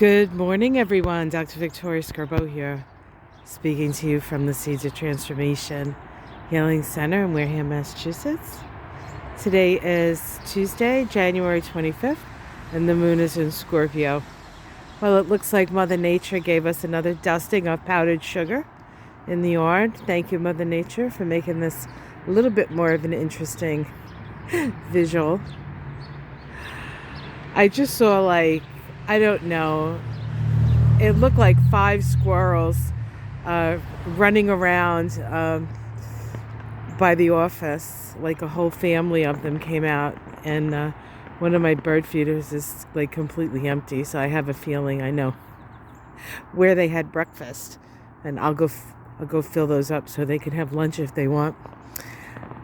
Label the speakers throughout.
Speaker 1: Good morning, everyone. Dr. Victoria Scarbo here, speaking to you from the Seeds of Transformation Healing Center in Wareham, Massachusetts. Today is Tuesday, January 25th, and the moon is in Scorpio. Well, it looks like Mother Nature gave us another dusting of powdered sugar in the yard. Thank you, Mother Nature, for making this a little bit more of an interesting visual. I just saw, I don't know, it looked like 5 squirrels running around by the office. Like a whole family of them came out, and one of my bird feeders is like completely empty, so I have a feeling I know where they had breakfast, and I'll go fill those up so they can have lunch if they want.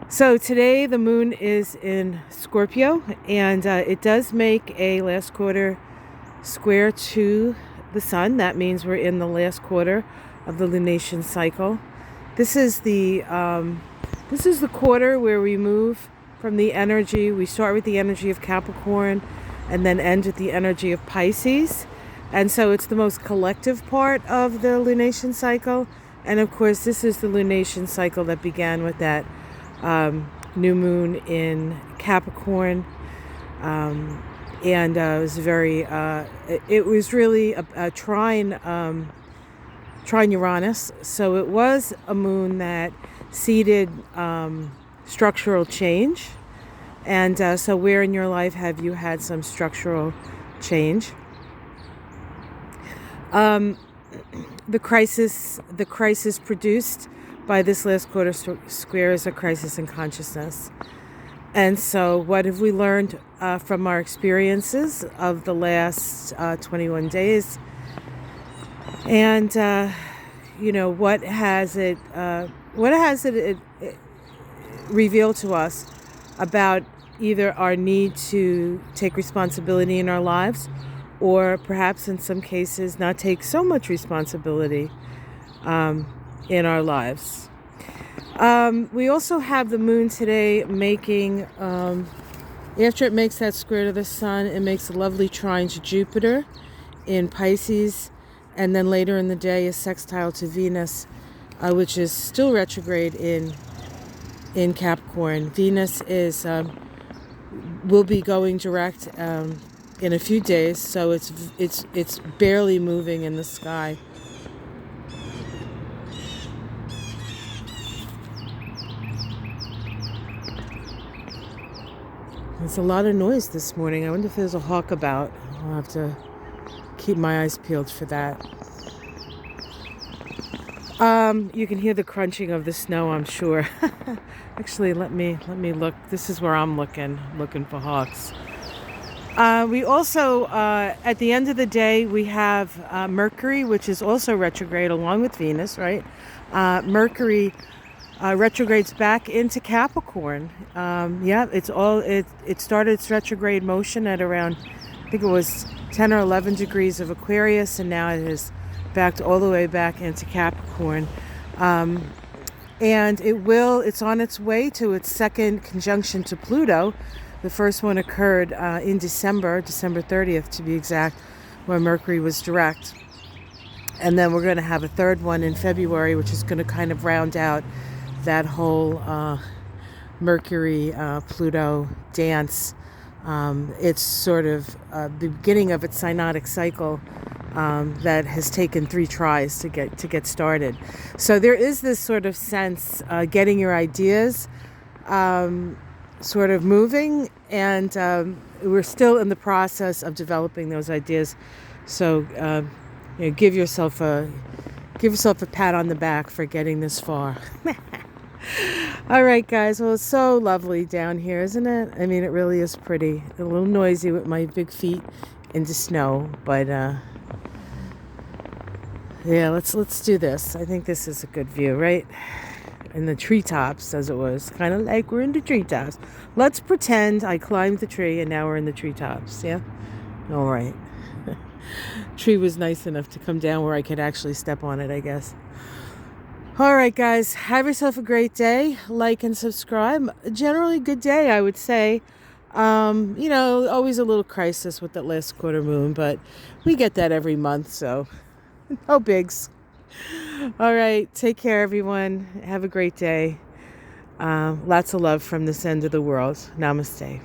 Speaker 1: So today the moon is in Scorpio, and it does make a last quarter square to the sun. That means we're in the last quarter of the lunation cycle. This is the quarter where we move from the energy. We start with the energy of Capricorn and then end with the energy of Pisces. And so it's the most collective part of the lunation cycle. And of course, this is the lunation cycle that began with that new moon in Capricorn. And it was very, it was really a trine Uranus. So it was a moon that seeded structural change. And so where in your life have you had some structural change? The crisis produced by this last quarter square is a crisis in consciousness. And so what have we learned from our experiences of the last 21 days? And, what has it revealed to us about either our need to take responsibility in our lives, or perhaps in some cases not take so much responsibility in our lives. We also have the moon today making, after it makes that square to the sun, it makes a lovely trine to Jupiter in Pisces, and then later in the day a sextile to Venus, which is still retrograde in Capricorn. Venus will be going direct in a few days, so it's barely moving in the sky. There's a lot of noise this morning. I wonder if there's a hawk about. I'll have to keep my eyes peeled for that. You can hear the crunching of the snow, I'm sure. Actually, let me look. This is where I'm looking for hawks. We also, at the end of the day, we have Mercury, which is also retrograde along with Venus, right? Mercury retrogrades back into Capricorn. It started its retrograde motion at around, I think it was 10 or 11 degrees of Aquarius, and now it has backed all the way back into Capricorn. And it's on its way to its second conjunction to Pluto. The first one occurred in December 30th to be exact, where Mercury was direct. And then we're going to have a third one in February, which is going to kind of round out that whole Mercury-Pluto dance. It's sort of the beginning of its synodic cycle that has taken 3 tries to get started. So there is this sort of sense, getting your ideas sort of moving, and we're still in the process of developing those ideas. So give yourself a pat on the back for getting this far. All right, guys. Well, it's so lovely down here, isn't it? I mean, it really is pretty. A little noisy with my big feet into snow, but yeah, let's do this. I think this is a good view, right? In the treetops, as it was, kind of like we're in the treetops. Let's pretend I climbed the tree and now we're in the treetops. Yeah. All right. Tree was nice enough to come down where I could actually step on it, I guess. All right, guys, have yourself a great day. Like and subscribe. Generally good day, I would say. Always a little crisis with that last quarter moon, but we get that every month, so no bigs. All right, take care, everyone. Have a great day. Lots of love from this end of the world. Namaste.